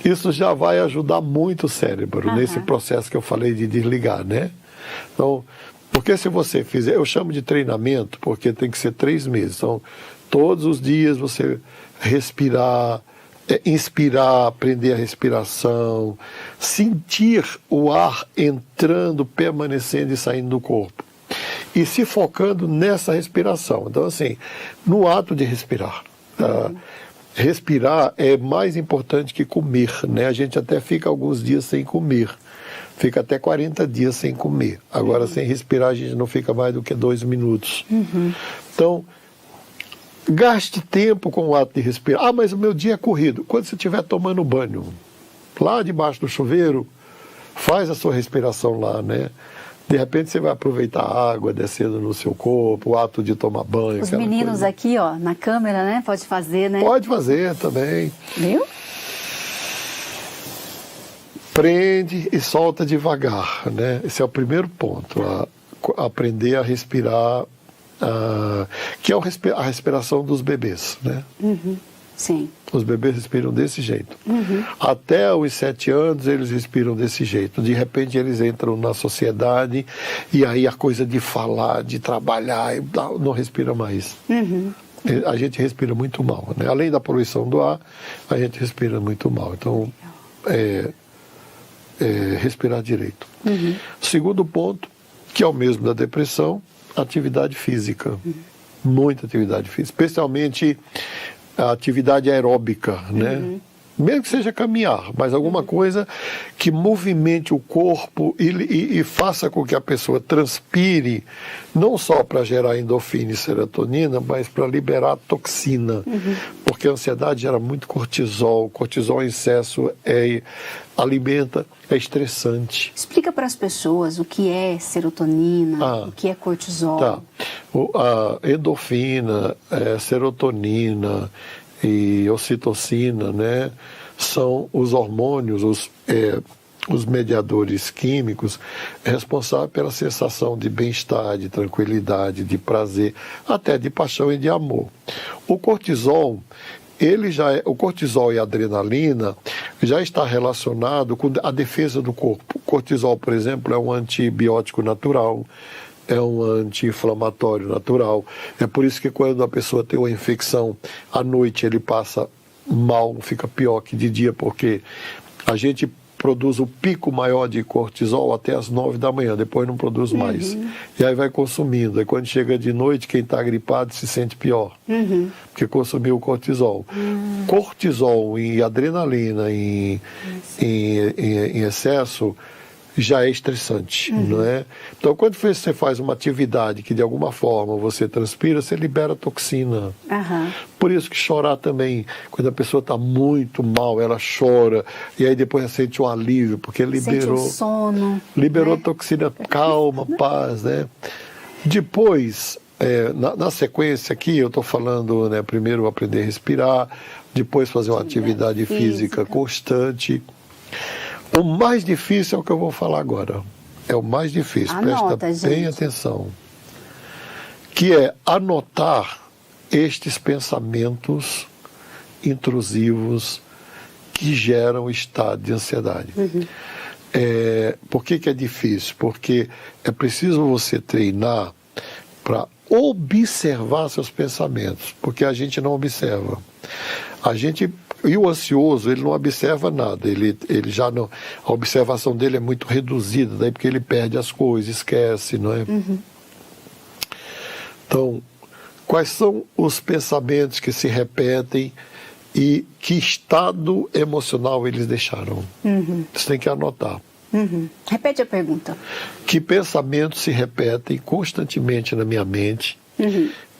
Isso já vai ajudar muito o cérebro nesse processo que eu falei de desligar, né? Então, porque se você fizer, eu chamo de treinamento, porque tem que ser 3 meses. Então, todos os dias você respirar, inspirar, aprender a respiração, sentir o ar entrando, permanecendo e saindo do corpo. E se focando nessa respiração. Então, assim, no ato de respirar. Respirar é mais importante que comer, né? A gente até fica alguns dias sem comer. Fica até 40 dias sem comer. Agora, sem respirar, a gente não fica mais do que 2 minutos. Então, gaste tempo com o ato de respirar. Ah, mas o meu dia é corrido. Quando você estiver tomando banho, lá debaixo do chuveiro, faz a sua respiração lá, né? De repente você vai aproveitar a água descendo no seu corpo, o ato de tomar banho. Os meninos coisa. Aqui, ó, na câmera, né? Pode fazer, né? Pode fazer também. Viu? Prende e solta devagar, né? Esse é o primeiro ponto, aprender a respirar, que é a respiração dos bebês, né? Sim. Os bebês respiram desse jeito. Até os 7 anos eles respiram desse jeito. De repente eles entram na sociedade e aí a coisa de falar, de trabalhar, não respira mais. A gente respira muito mal, né? Além da poluição do ar, a gente respira muito mal. Então, respirar direito. Segundo ponto, que é o mesmo da depressão, atividade física. Muita atividade física. Especialmente a atividade aeróbica, né? Mesmo que seja caminhar, mas alguma coisa que movimente o corpo e faça com que a pessoa transpire, não só para gerar endorfina e serotonina, mas para liberar toxina. Porque a ansiedade gera muito cortisol. Cortisol em excesso alimenta, é estressante. Explica para as pessoas o que é serotonina, o que é cortisol. Tá. A endorfina, serotonina e ocitocina, né, são os hormônios, os mediadores químicos responsáveis pela sensação de bem-estar, de tranquilidade, de prazer, até de paixão e de amor. O cortisol, o cortisol e a adrenalina já está relacionado com a defesa do corpo. O cortisol, por exemplo, é um antibiótico natural, é um anti-inflamatório natural. É por isso que quando a pessoa tem uma infecção, à noite ele passa mal, fica pior que de dia, porque a gente produz o pico maior de cortisol até as 9 da manhã, depois não produz mais. E aí vai consumindo. Aí quando chega de noite, quem está gripado se sente pior, porque consumiu o cortisol. Cortisol e adrenalina em excesso já é estressante, não é? Então, quando você faz uma atividade que, de alguma forma, você transpira, você libera toxina. Por isso que chorar também, quando a pessoa está muito mal, ela chora, e aí depois ela sente um alívio, porque liberou... Sente o sono. Liberou toxina, calma, paz, né? Depois, na sequência aqui, eu estou falando, né, primeiro aprender a respirar, depois fazer uma atividade física constante. O mais difícil é o que eu vou falar agora. É o mais difícil, presta bem atenção. Que é anotar estes pensamentos intrusivos que geram estado de ansiedade. Por que é difícil? Porque é preciso você treinar para observar seus pensamentos, porque a gente não observa. E o ansioso, ele não observa nada, ele já não, a observação dele é muito reduzida, daí porque ele perde as coisas, esquece, não é? Então, quais são os pensamentos que se repetem e que estado emocional eles deixaram? Você tem que anotar. Repete a pergunta. Que pensamentos se repetem constantemente na minha mente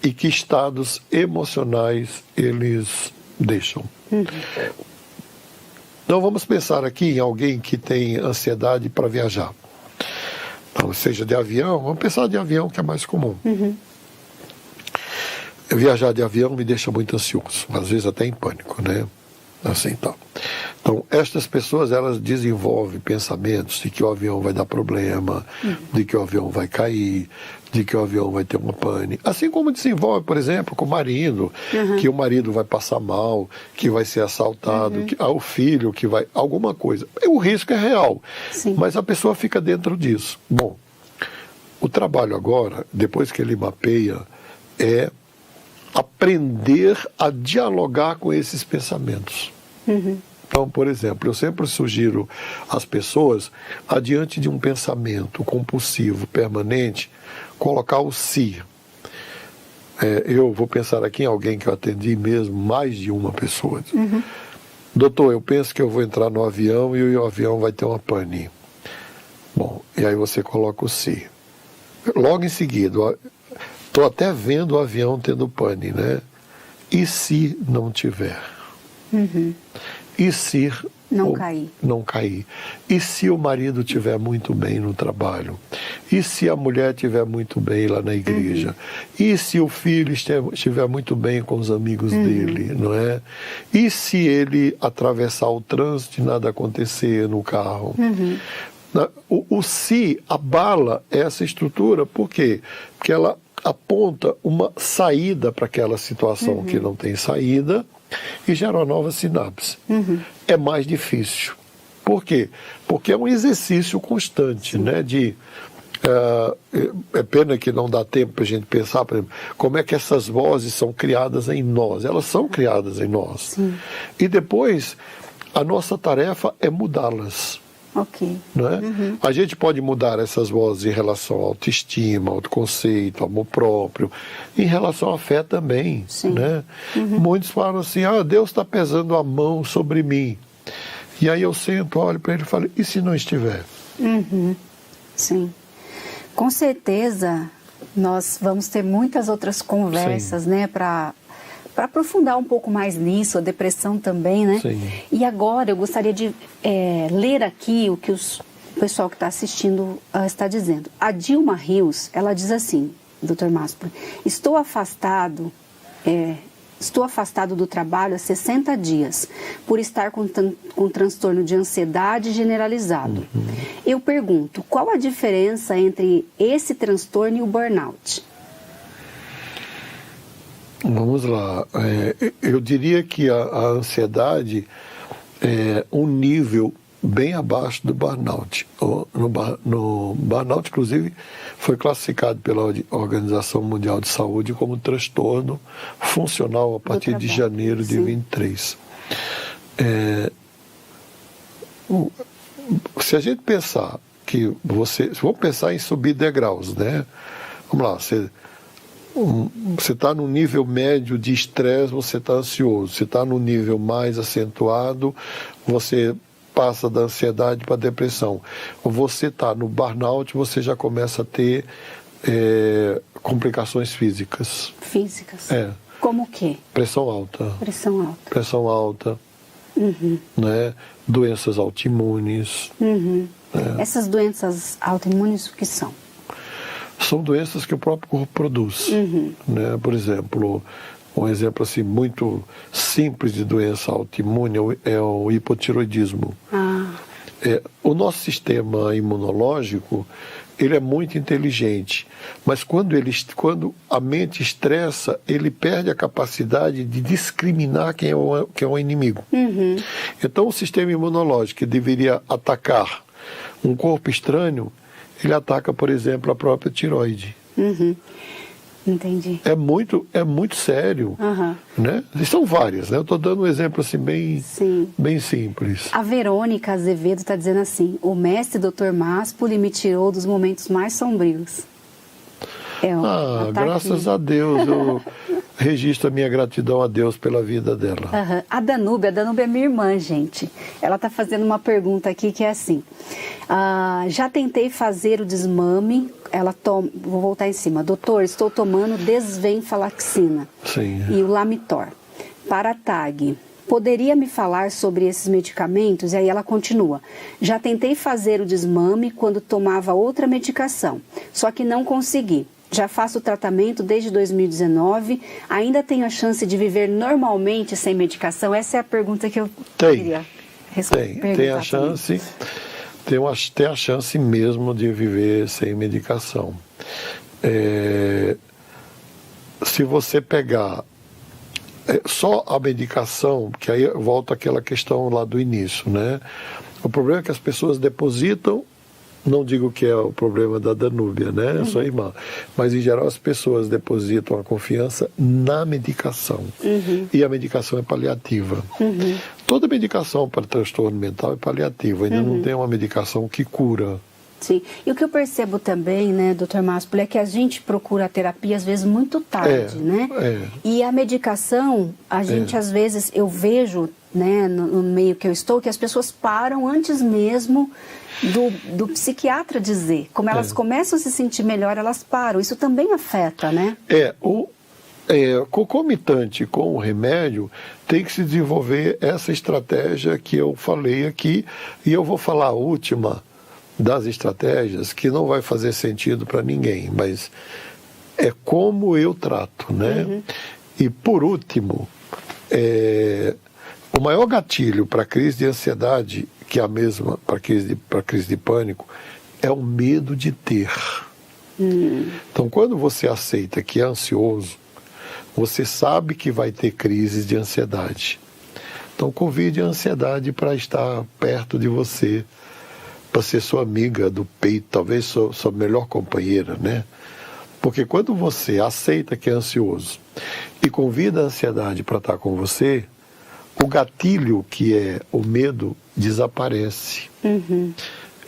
e que estados emocionais eles deixam? Então vamos pensar aqui em alguém que tem ansiedade para viajar. Então, seja de avião, vamos pensar de avião, que é mais comum. Viajar de avião me deixa muito ansioso, às vezes até em pânico, né? Assim, tal. Então, estas pessoas, elas desenvolvem pensamentos de que o avião vai dar problema, de que o avião vai cair, de que o avião vai ter uma pane. Assim como desenvolve, por exemplo, com o marido, que o marido vai passar mal, que vai ser assaltado, que o filho que vai... alguma coisa. O risco é real, mas a pessoa fica dentro disso. Bom, o trabalho agora, depois que ele mapeia, é aprender a dialogar com esses pensamentos. Então, por exemplo, eu sempre sugiro às pessoas, adiante de um pensamento compulsivo permanente, colocar o se. Eu vou pensar aqui em alguém que eu atendi mesmo, mais de uma pessoa. Doutor, eu penso que eu vou entrar no avião e o avião vai ter uma pane. Bom, e aí você coloca o se. Logo em seguida, estou até vendo o avião tendo pane, né? E se não tiver? E se não cair? Não cair. E se o marido estiver muito bem no trabalho? E se a mulher estiver muito bem lá na igreja? E se o filho estiver muito bem com os amigos dele, não é? E se ele atravessar o trânsito e nada acontecer no carro? O se abala essa estrutura, por quê? Porque ela aponta uma saída para aquela situação que não tem saída e gera uma nova sinapse. É mais difícil. Por quê? Porque é um exercício constante, né? É pena que não dá tempo para a gente pensar, por exemplo, como é que essas vozes são criadas em nós. Elas são criadas em nós. E depois, a nossa tarefa é mudá-las. Não é? A gente pode mudar essas vozes em relação à autoestima, autoconceito, amor próprio, em relação à fé também. Né? Muitos falam assim, Deus está pesando a mão sobre mim. E aí eu sento, olho para ele e falo, e se não estiver? Sim. Com certeza, nós vamos ter muitas outras conversas, né, para aprofundar um pouco mais nisso, a depressão também, né? E agora eu gostaria de ler aqui o que o pessoal que está assistindo está dizendo. A Dilma Rios, ela diz assim, Dr. Mastro, estou afastado do trabalho há 60 dias, por estar com transtorno de ansiedade generalizado. Eu pergunto, qual a diferença entre esse transtorno e o burnout? Vamos lá. Eu diria que a ansiedade é um nível bem abaixo do burnout. No burnout, inclusive, foi classificado pela Organização Mundial de Saúde como transtorno funcional a partir de janeiro de 23. Se a gente pensar que vamos pensar em subir degraus, né? Vamos lá, você está no nível médio de estresse, você está ansioso. Você está no nível mais acentuado, você passa da ansiedade para a depressão. Você está no burnout, você já começa a ter complicações físicas. Físicas? Como o quê? Pressão alta. Pressão alta. Né? Doenças autoimunes. Essas doenças autoimunes, o que são? São doenças que o próprio corpo produz. Né? Por exemplo, um exemplo assim, muito simples de doença autoimune é o hipotiroidismo. O nosso sistema imunológico, ele é muito inteligente, mas quando a mente estressa, ele perde a capacidade de discriminar quem é o inimigo. Então o sistema imunológico, que deveria atacar um corpo estranho, ele ataca, por exemplo, a própria tireoide. Entendi. É muito sério. Né? E são várias, né? Eu estou dando um exemplo assim bem simples. A Verônica Azevedo está dizendo assim: o mestre Dr. Máspoli me tirou dos momentos mais sombrios. Graças a Deus, eu registro a minha gratidão a Deus pela vida dela. A Danúbia é minha irmã, gente. Ela está fazendo uma pergunta aqui que é assim: já tentei fazer o desmame, vou voltar em cima. Doutor, estou tomando desvenlafaxina e o Lamitor para TAG. Poderia me falar sobre esses medicamentos? E aí ela continua: já tentei fazer o desmame quando tomava outra medicação, só que não consegui. Já faço o tratamento desde 2019, ainda tenho a chance de viver normalmente sem medicação? Essa é a pergunta que eu queria responder. Tem a chance, tem a chance mesmo de viver sem medicação. Se você pegar só a medicação, que aí volta aquela questão lá do início, né? O problema é que as pessoas depositam, não digo que é o problema da Danúbia, né? Sua irmã. Mas, em geral, as pessoas depositam a confiança na medicação. E a medicação é paliativa. Toda medicação para transtorno mental é paliativa. Ainda não tem uma medicação que cura. Sim. E o que eu percebo também, né, Dr. Máspoli, é que a gente procura a terapia, às vezes, muito tarde, né? E a medicação, a gente, às vezes, eu vejo, né, no meio que eu estou, que as pessoas param antes mesmo do psiquiatra dizer. Como elas começam a se sentir melhor, elas param. Isso também afeta, né? Concomitante com o remédio, tem que se desenvolver essa estratégia que eu falei aqui, e eu vou falar a última das estratégias, que não vai fazer sentido para ninguém, mas é como eu trato, né? E por último, o maior gatilho para a crise de ansiedade, que é a mesma para a crise de pânico, é o medo de ter. Então, quando você aceita que é ansioso, você sabe que vai ter crises de ansiedade. Então, convide a ansiedade para estar perto de você, para ser sua amiga do peito, talvez sua melhor companheira, né? Porque quando você aceita que é ansioso e convida a ansiedade para estar com você, o gatilho, que é o medo, desaparece.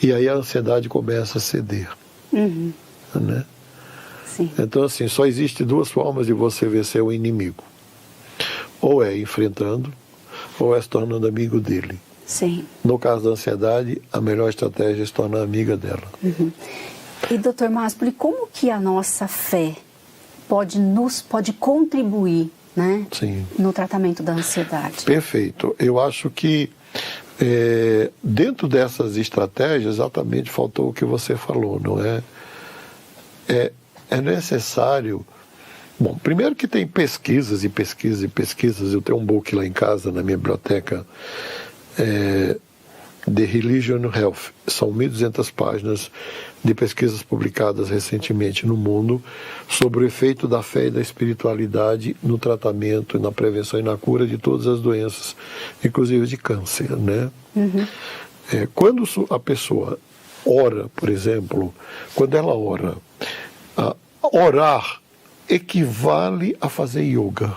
E aí a ansiedade começa a ceder. Né? Sim. Então, assim, só existe duas formas de você vencer o inimigo. Ou é enfrentando, ou é se tornando amigo dele. Sim. No caso da ansiedade, a melhor estratégia é se tornar amiga dela. E, Dr. Máspoli, como que a nossa fé pode contribuir, né, no tratamento da ansiedade? Perfeito. Eu acho que dentro dessas estratégias, exatamente faltou o que você falou, não é? É necessário... Bom, primeiro que tem pesquisas e pesquisas e pesquisas. Eu tenho um book lá em casa, na minha biblioteca, The Religion Health. São 1.200 páginas de pesquisas publicadas recentemente no mundo sobre o efeito da fé e da espiritualidade no tratamento, na prevenção e na cura de todas as doenças, inclusive de câncer, né? Quando a pessoa ora, por exemplo, quando ela ora, orar equivale a fazer yoga.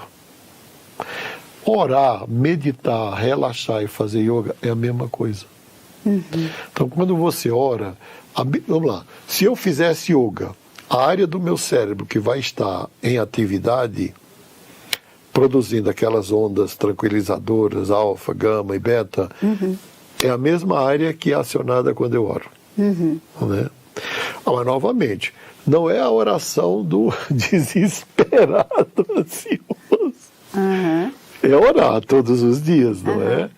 Orar, meditar, relaxar e fazer yoga é a mesma coisa. Então, quando você ora, vamos lá, se eu fizesse yoga, a área do meu cérebro que vai estar em atividade, produzindo aquelas ondas tranquilizadoras, alfa, gama e beta, é a mesma área que é acionada quando eu oro. Né? Mas, novamente, não é a oração do desesperado ansioso. É orar todos os dias, não é?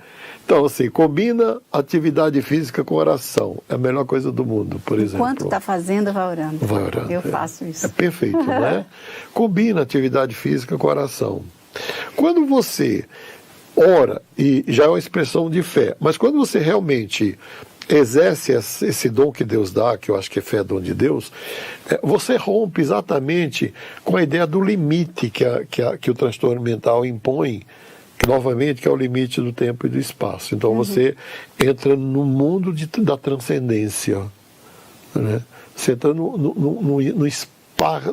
Então, assim, combina atividade física com oração. É a melhor coisa do mundo, por exemplo. Enquanto está fazendo, vai orando. Vai orando. Eu faço isso. É perfeito, não é? Combina atividade física com oração. Quando você ora, e já é uma expressão de fé, mas quando você realmente exerce esse dom que Deus dá, que eu acho que fé é dom de Deus, você rompe exatamente com a ideia do limite que o transtorno mental impõe, que novamente que é o limite do tempo e do espaço. Então você entra no mundo da transcendência, né? Você entra no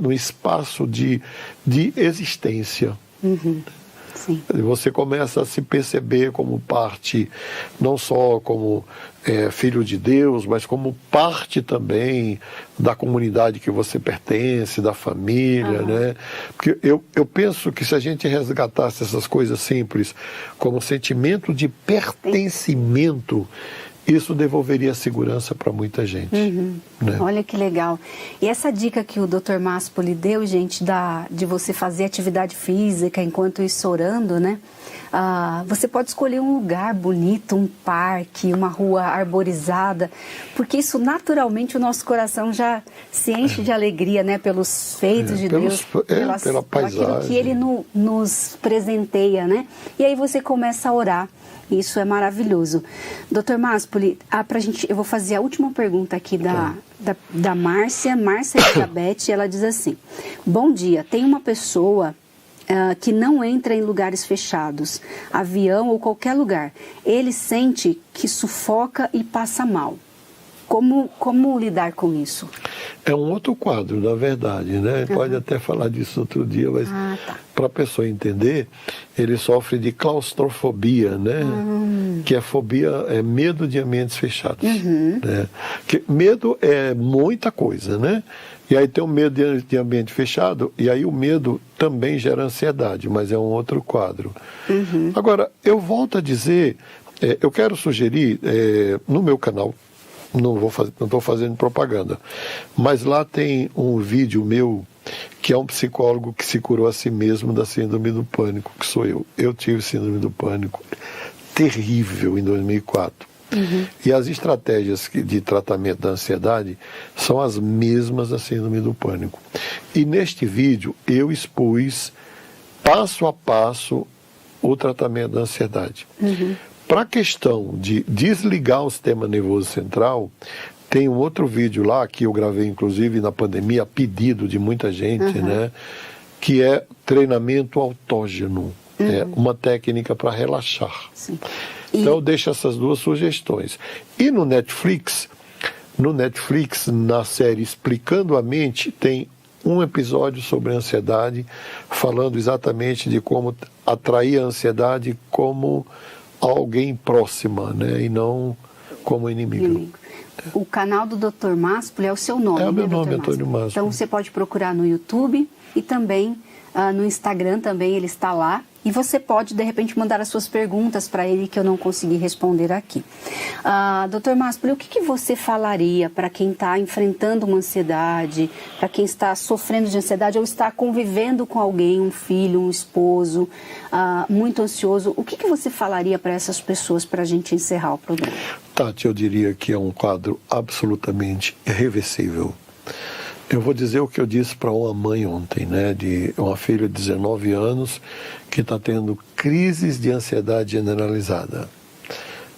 no espaço de existência. Sim. Você começa a se perceber como parte, não só como filho de Deus, mas como parte também da comunidade que você pertence, da família, né? Porque eu penso que se a gente resgatasse essas coisas simples como sentimento de pertencimento, isso devolveria segurança para muita gente. Né? Olha que legal. E essa dica que o Dr. Máspoli deu, gente, de você fazer atividade física enquanto isso orando, né? Você pode escolher um lugar bonito, um parque, uma rua arborizada, porque isso naturalmente o nosso coração já se enche de alegria, né? Pelos feitos de Deus, pela paisagem. aquilo que Ele nos presenteia, né? E aí você começa a orar. Isso é maravilhoso. Dr. Máspoli, eu vou fazer a última pergunta aqui da Márcia Elizabeth. Ela diz assim: bom dia, tem uma pessoa que não entra em lugares fechados, avião ou qualquer lugar. Ele sente que sufoca e passa mal. Como lidar com isso? É um outro quadro, na verdade, né? Pode até falar disso outro dia, mas para a pessoa entender, ele sofre de claustrofobia, né? Que é medo de ambientes fechados. Né? Que medo é muita coisa, né? E aí tem o medo de ambiente fechado, e aí o medo também gera ansiedade, mas é um outro quadro. Agora, eu volto a dizer, eu quero sugerir no meu canal, não estou fazendo propaganda, mas lá tem um vídeo meu que é um psicólogo que se curou a si mesmo da síndrome do pânico, que sou eu. Eu tive síndrome do pânico terrível em 2004. E as estratégias de tratamento da ansiedade são as mesmas da síndrome do pânico. E neste vídeo eu expus passo a passo o tratamento da ansiedade. Para a questão de desligar o sistema nervoso central, tem um outro vídeo lá, que eu gravei inclusive na pandemia, a pedido de muita gente, né? Que é treinamento autógeno. É uma técnica para relaxar. Sim. Então eu deixo essas duas sugestões. E no Netflix, na série Explicando a Mente, tem um episódio sobre ansiedade, falando exatamente de como atrair a ansiedade como alguém próxima, né? E não como inimigo. O canal do Dr. Máspoli é o seu nome, é o meu né, nome, Antônio Máspoli. Então você pode procurar no YouTube e também no Instagram também ele está lá. E você pode, de repente, mandar as suas perguntas para ele que eu não consegui responder aqui. Dr. Máspoli, o que você falaria para quem está enfrentando uma ansiedade, para quem está sofrendo de ansiedade ou está convivendo com alguém, um filho, um esposo, muito ansioso? O que você falaria para essas pessoas para a gente encerrar o programa? Tati, eu diria que é um quadro absolutamente irreversível. Eu vou dizer o que eu disse para uma mãe ontem, né, de uma filha de 19 anos que está tendo crises de ansiedade generalizada.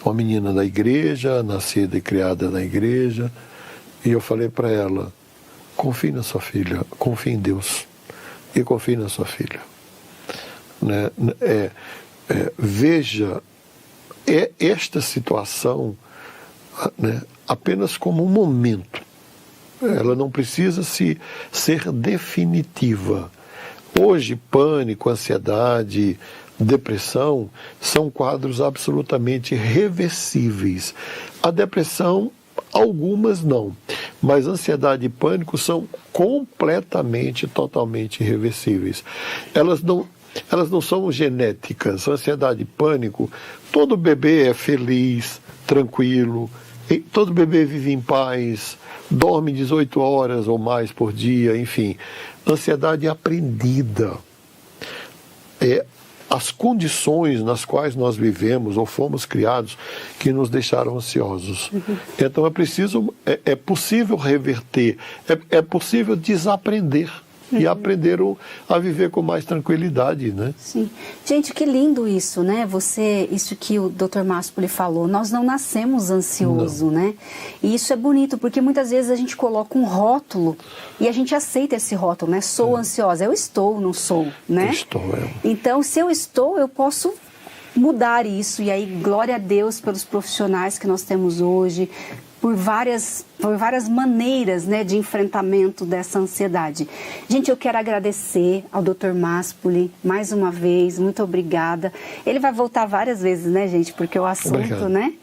Uma menina da igreja, nascida e criada na igreja, e eu falei para ela: confie na sua filha, confie em Deus e confie na sua filha. Né? Veja esta situação, né, apenas como um momento. Ela não precisa ser definitiva. Hoje, pânico, ansiedade, depressão são quadros absolutamente reversíveis. A depressão, algumas não, mas ansiedade e pânico são completamente, totalmente irreversíveis. Elas não são genéticas. Ansiedade e pânico, todo bebê é feliz, tranquilo, todo bebê vive em paz, dorme 18 horas ou mais por dia, enfim. Ansiedade é aprendida. As condições nas quais nós vivemos ou fomos criados que nos deixaram ansiosos. Então é possível reverter, é possível desaprender e aprender a viver com mais tranquilidade, né? Sim. Gente, que lindo isso, né? Isso que o Dr. Máspoli falou, nós não nascemos ansioso, né? E isso é bonito, porque muitas vezes a gente coloca um rótulo e a gente aceita esse rótulo, né? Sou ansiosa. Eu estou, não sou, né? Estou. Então, se eu estou, eu posso mudar isso. E aí, glória a Deus pelos profissionais que nós temos hoje, por várias maneiras, né, de enfrentamento dessa ansiedade. Gente, eu quero agradecer ao Dr. Maspoli mais uma vez, muito obrigada. Ele vai voltar várias vezes, né, gente, porque o assunto, obrigado, né?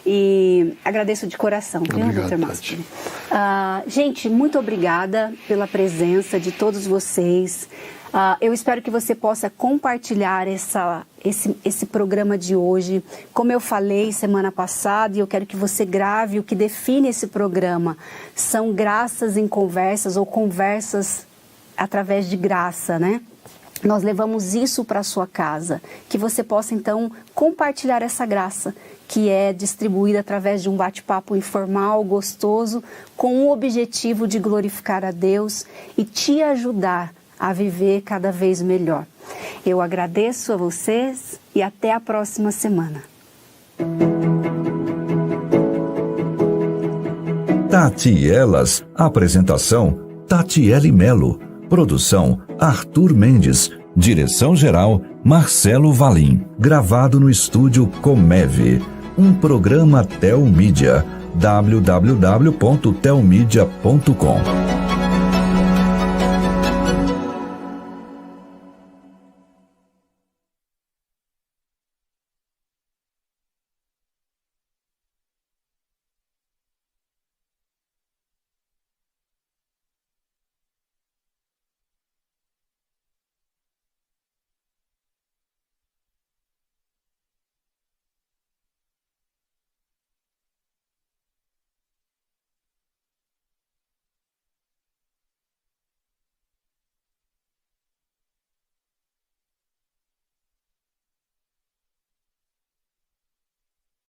E agradeço de coração, viu, Dr. Maspoli? Gente, muito obrigada pela presença de todos vocês. Eu espero que você possa compartilhar esse programa de hoje. Como eu falei semana passada, e eu quero que você grave o que define esse programa. São graças em conversas ou conversas através de graça, né? Nós levamos isso para a sua casa, que você possa então compartilhar essa graça, que é distribuída através de um bate-papo informal, gostoso, com o objetivo de glorificar a Deus e te ajudar a viver cada vez melhor. Eu agradeço a vocês e até a próxima semana. Tatielas, apresentação Tatiele Melo, produção Arthur Mendes, direção-geral Marcelo Valim, gravado no estúdio Comeve, um programa Telmídia, www.telmedia.com.